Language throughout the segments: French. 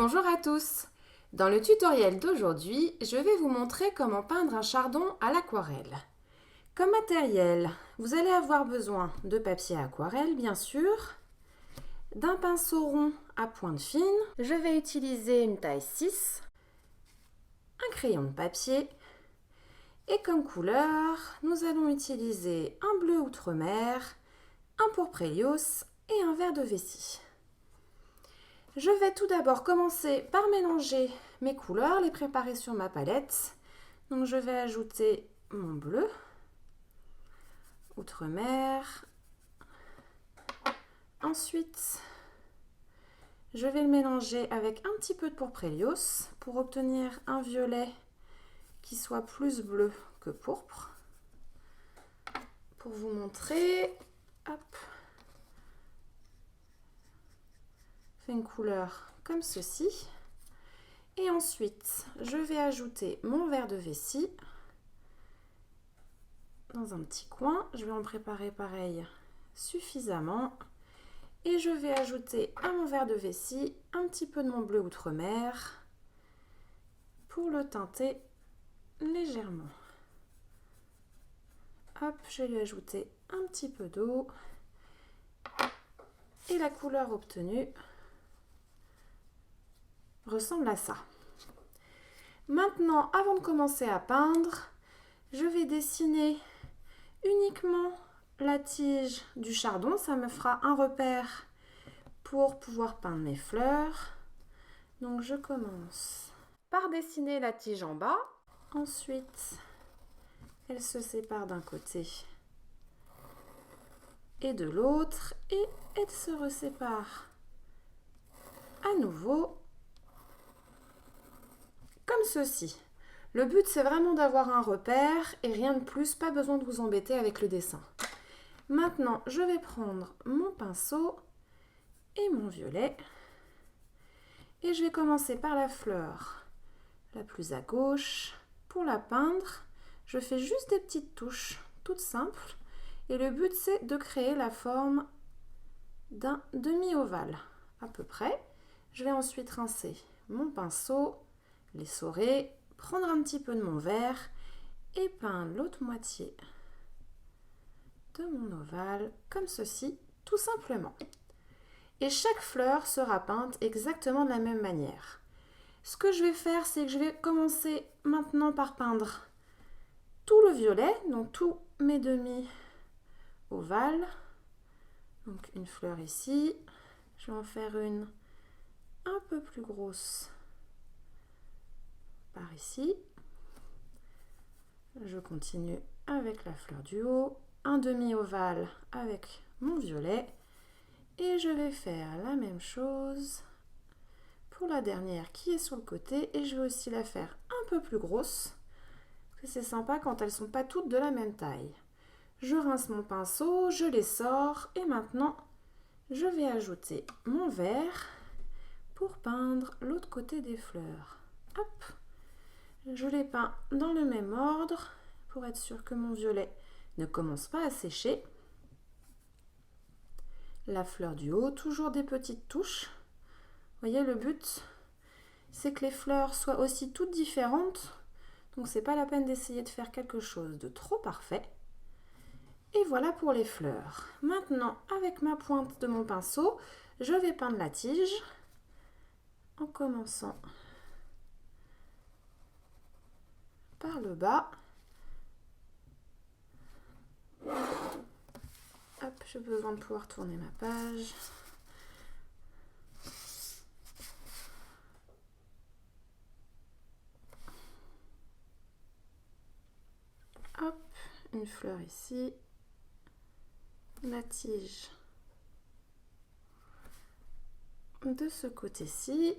Bonjour à tous. Dans le tutoriel d'aujourd'hui, je vais vous montrer comment peindre un chardon à l'aquarelle. Comme matériel, vous allez avoir besoin de papier aquarelle bien sûr, d'un pinceau rond à pointe fine, je vais utiliser une taille 6, un crayon de papier et comme couleur, nous allons utiliser un bleu outremer, un pourpre Helios et un vert de vessie. Je vais tout d'abord commencer par mélanger mes couleurs, les préparer sur ma palette. Donc je vais ajouter mon bleu, outremer. Ensuite, je vais le mélanger avec un petit peu de pourpre Helios pour obtenir un violet qui soit plus bleu que pourpre. Pour vous montrer, hop, fait une couleur comme ceci. Et ensuite, je vais ajouter mon vert de vessie dans un petit coin. Je vais en préparer pareil suffisamment. Et je vais ajouter à mon vert de vessie un petit peu de mon bleu outremer pour le teinter légèrement. Hop, je vais lui ajouter un petit peu d'eau. Et la couleur obtenue ressemble à ça. Maintenant, avant de commencer à peindre, je vais dessiner uniquement la tige du chardon. Ça me fera un repère pour pouvoir peindre mes fleurs. Donc je commence par dessiner la tige en bas. Ensuite, elle se sépare d'un côté et de l'autre et elle se resépare à nouveau comme ceci. Le but, c'est vraiment d'avoir un repère et rien de plus, pas besoin de vous embêter avec le dessin. Maintenant, je vais prendre mon pinceau et mon violet et je vais commencer par la fleur la plus à gauche. Pour la peindre, je fais juste des petites touches toutes simples et le but, c'est de créer la forme d'un demi-ovale à peu près. Je vais ensuite rincer mon pinceau, l'essorer, prendre un petit peu de mon vert et peindre l'autre moitié de mon ovale comme ceci, tout simplement. Et chaque fleur sera peinte exactement de la même manière. Ce que je vais faire, c'est que je vais commencer maintenant par peindre tout le violet, donc tous mes demi-ovales. Donc une fleur ici, je vais en faire une un peu plus grosse par ici. Je continue avec la fleur du haut, un demi-ovale avec mon violet et je vais faire la même chose pour la dernière qui est sur le côté et je vais aussi la faire un peu plus grosse parce que c'est sympa quand elles ne sont pas toutes de la même taille. Je rince mon pinceau, je les sors et maintenant je vais ajouter mon vert pour peindre l'autre côté des fleurs. Hop, je les peins dans le même ordre pour être sûr que mon violet ne commence pas à sécher. La fleur du haut, toujours des petites touches. Vous voyez, le but, c'est que les fleurs soient aussi toutes différentes. Donc, c'est pas la peine d'essayer de faire quelque chose de trop parfait. Et voilà pour les fleurs. Maintenant, avec ma pointe de mon pinceau, je vais peindre la tige en commençant par le bas. Hop, j'ai besoin de pouvoir tourner ma page. Hop, une fleur ici. La tige de ce côté-ci.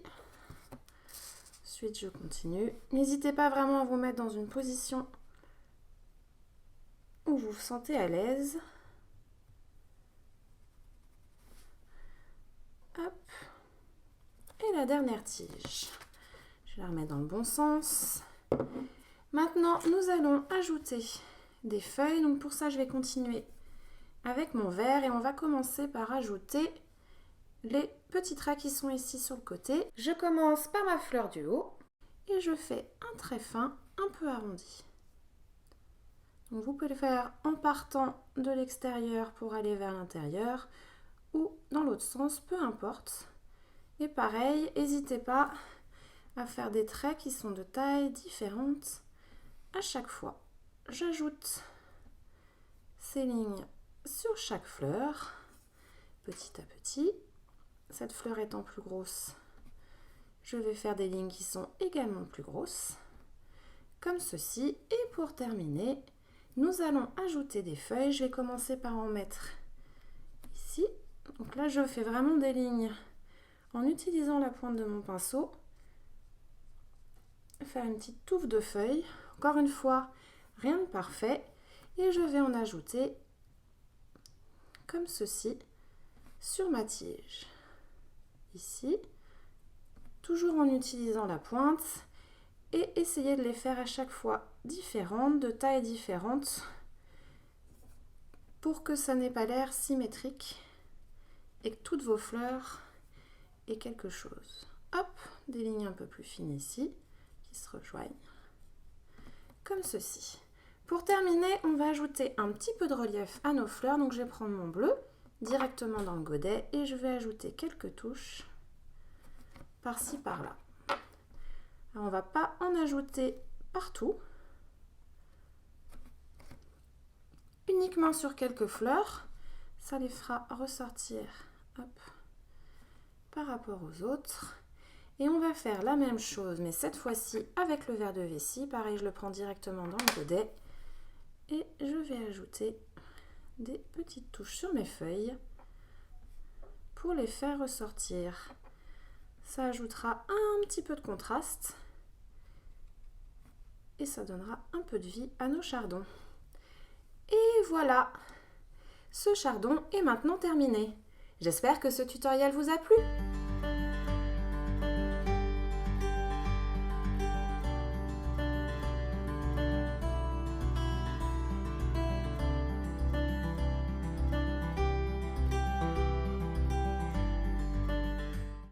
Ensuite, je continue. N'hésitez pas vraiment à vous mettre dans une position où vous vous sentez à l'aise. Hop. Et la dernière tige. Je vais la remettre dans le bon sens. Maintenant, nous allons ajouter des feuilles. Donc pour ça, je vais continuer avec mon vert et on va commencer par ajouter les petits traits qui sont ici sur le côté. Je commence par ma fleur du haut et je fais un trait fin un peu arrondi. Donc vous pouvez le faire en partant de l'extérieur pour aller vers l'intérieur ou dans l'autre sens, peu importe. Et pareil, n'hésitez pas à faire des traits qui sont de tailles différentes à chaque fois. J'ajoute ces lignes sur chaque fleur, petit à petit. Cette fleur étant plus grosse, je vais faire des lignes qui sont également plus grosses, comme ceci. Et pour terminer, nous allons ajouter des feuilles. Je vais commencer par en mettre ici. Donc là, je fais vraiment des lignes en utilisant la pointe de mon pinceau. Faire une petite touffe de feuilles. Encore une fois, rien de parfait. Et je vais en ajouter comme ceci sur ma tige. Ici, toujours en utilisant la pointe, et essayer de les faire à chaque fois différentes, de tailles différentes, pour que ça n'ait pas l'air symétrique et que toutes vos fleurs aient quelque chose. Hop, des lignes un peu plus fines ici, qui se rejoignent, comme ceci. Pour terminer, on va ajouter un petit peu de relief à nos fleurs, donc je vais prendre mon bleu directement dans le godet et je vais ajouter quelques touches par-ci par-là. On ne va pas en ajouter partout, uniquement sur quelques fleurs, ça les fera ressortir hop, par rapport aux autres. Et on va faire la même chose, mais cette fois-ci avec le verre de vessie. Pareil, je le prends directement dans le godet et je vais ajouter des petites touches sur mes feuilles pour les faire ressortir. Ça ajoutera un petit peu de contraste et ça donnera un peu de vie à nos chardons. Et voilà, ce chardon est maintenant terminé. J'espère que ce tutoriel vous a plu.